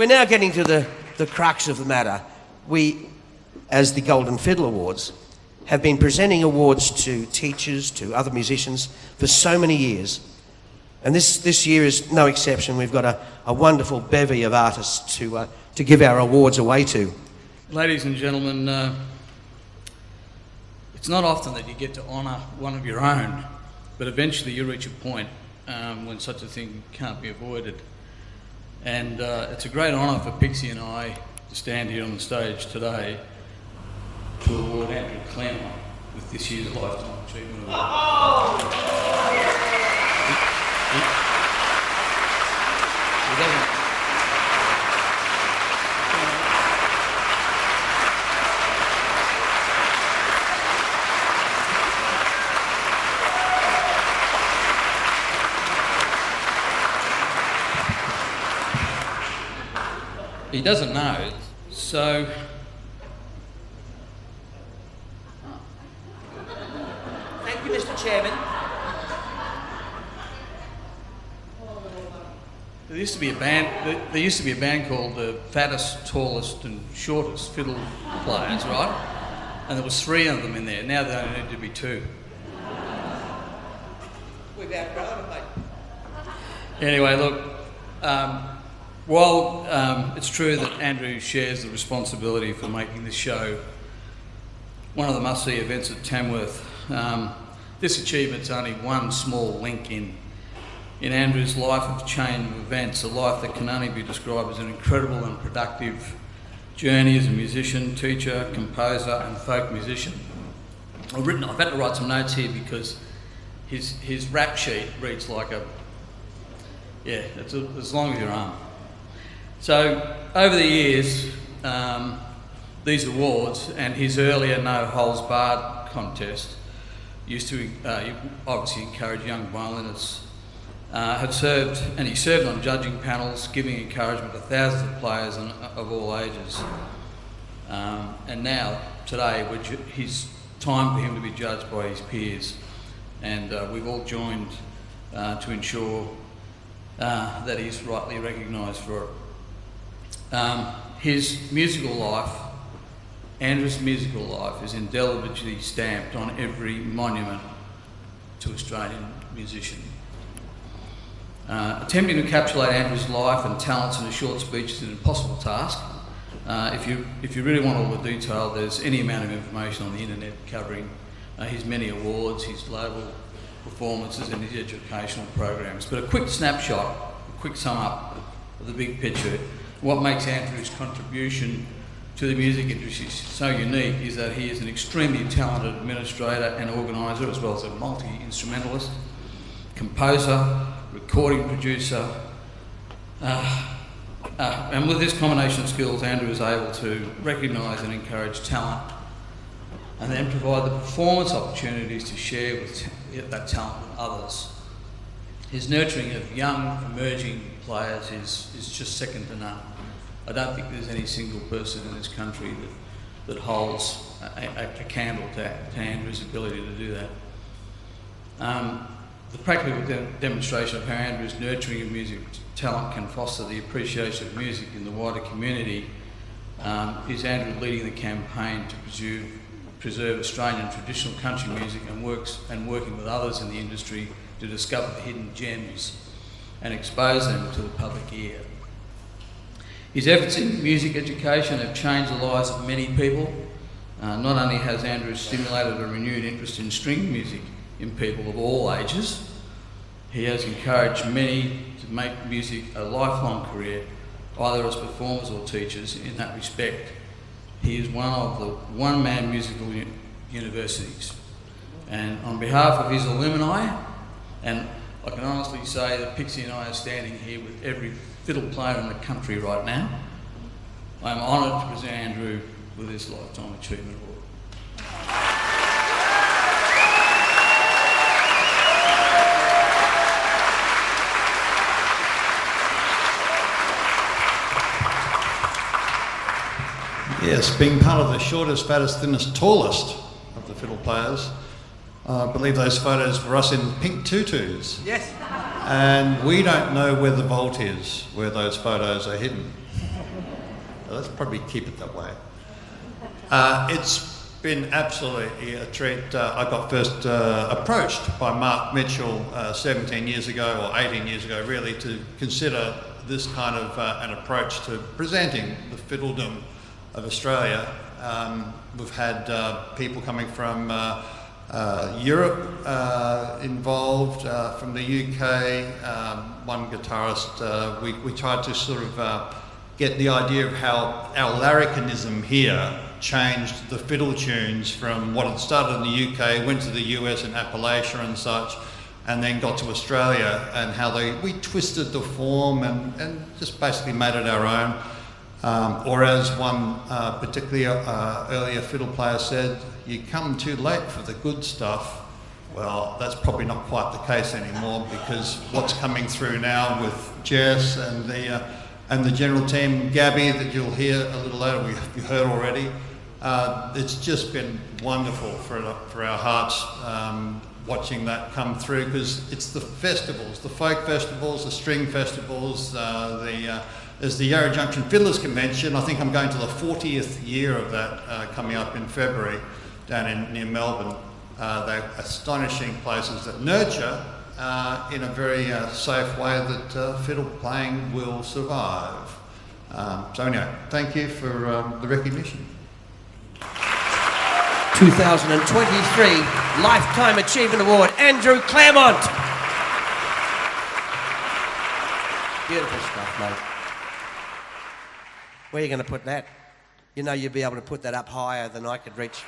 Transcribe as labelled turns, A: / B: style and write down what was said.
A: we're now getting to the crux of the matter. We, as the Golden Fiddle Awards, have been presenting awards to teachers, to other musicians, for so many years. And this year is no exception. We've got a wonderful bevy of artists to give our awards away to.
B: Ladies and gentlemen, it's not often that you get to honour one of your own, but eventually you reach a point when such a thing can't be avoided. And it's a great honour for Pixie and I to stand here on the stage today to award Andrew Clermont with this year's Lifetime Achievement Award. He doesn't know, so
A: Thank you, Mr. Chairman.
B: there used to be a band called the Fattest, Tallest and Shortest Fiddle Players, right? And there was 3 of them in there. Now there only need to be 2.
A: We've outgrown it, mate.
B: Anyway, look, while it's true that Andrew shares the responsibility for making this show one of the must-see events at Tamworth, this achievement's only one small link in Andrew's life of chain of events, a life that can only be described as an incredible and productive journey as a musician, teacher, composer and folk musician. I've had to write some notes here because his rap sheet reads like it's as long as your arm. So over the years, these awards and his earlier No Holds Barred contest used to obviously encourage young violinists. He served on judging panels, giving encouragement to thousands of players of all ages. And now, today, it's time for him to be judged by his peers. And we've all joined to ensure that he's rightly recognised for it. His musical life, Andrew's musical life, is indelibly stamped on every monument to Australian musician. Attempting to encapsulate Andrew's life and talents in a short speech is an impossible task. If you really want all the detail, there's any amount of information on the internet covering his many awards, his global performances and his educational programs. But a quick snapshot, a quick sum up of the big picture. What makes Andrew's contribution to the music industry so unique is that he is an extremely talented administrator and organiser, as well as a multi-instrumentalist, composer, recording producer, and with this combination of skills, Andrew is able to recognise and encourage talent and then provide the performance opportunities to share with that talent with others. His nurturing of young, emerging players is just second to none. I don't think there's any single person in this country that holds a candle to Andrew's ability to do that. The practical demonstration of how Andrew's nurturing of music talent can foster the appreciation of music in the wider community is Andrew leading the campaign to preserve Australian traditional country music and working with others in the industry to discover the hidden gems and expose them to the public ear. His efforts in music education have changed the lives of many people. Not only has Andrew stimulated a renewed interest in string music in people of all ages, he has encouraged many to make music a lifelong career, either as performers or teachers. In that respect, he is one of the one-man musical universities. And on behalf of his alumni, and I can honestly say that Pixie and I are standing here with every fiddle player in the country right now, I am honoured to present Andrew with this Lifetime Achievement Award.
C: Yes, being part of the shortest, fattest, thinnest, tallest of the fiddle players, I believe those photos were us in pink tutus.
A: Yes.
C: And we don't know where the vault is, where those photos are hidden. Let's probably keep it that way. It's been absolutely a treat. I got first approached by Mark Mitchell 17 years ago, or 18 years ago really, to consider this kind of an approach to presenting the fiddledom of Australia. We've had people coming from Europe involved, from the UK, one guitarist. We tried to sort of get the idea of how our larrikinism here changed the fiddle tunes from what had started in the UK, went to the US and Appalachia and such, and then got to Australia, and how we twisted the form and just basically made it our own. Or as one particularly earlier fiddle player said, you come too late for the good stuff. Well, that's probably not quite the case anymore, because what's coming through now with Jess and the general team, Gabby, that you'll hear a little later, you heard already. It's just been wonderful for our hearts watching that come through, because it's the festivals, the folk festivals, the string festivals, there's the Yarra Junction Fiddlers Convention. I think I'm going to the 40th year of that coming up in February down near Melbourne. They're astonishing places that nurture in a very safe way that fiddle playing will survive. So anyway, thank you for the recognition.
A: 2023 Lifetime Achievement Award, Andrew Clermont. Beautiful stuff, mate. Where are you going to put that? You know you'll be able to put that up higher than I could reach.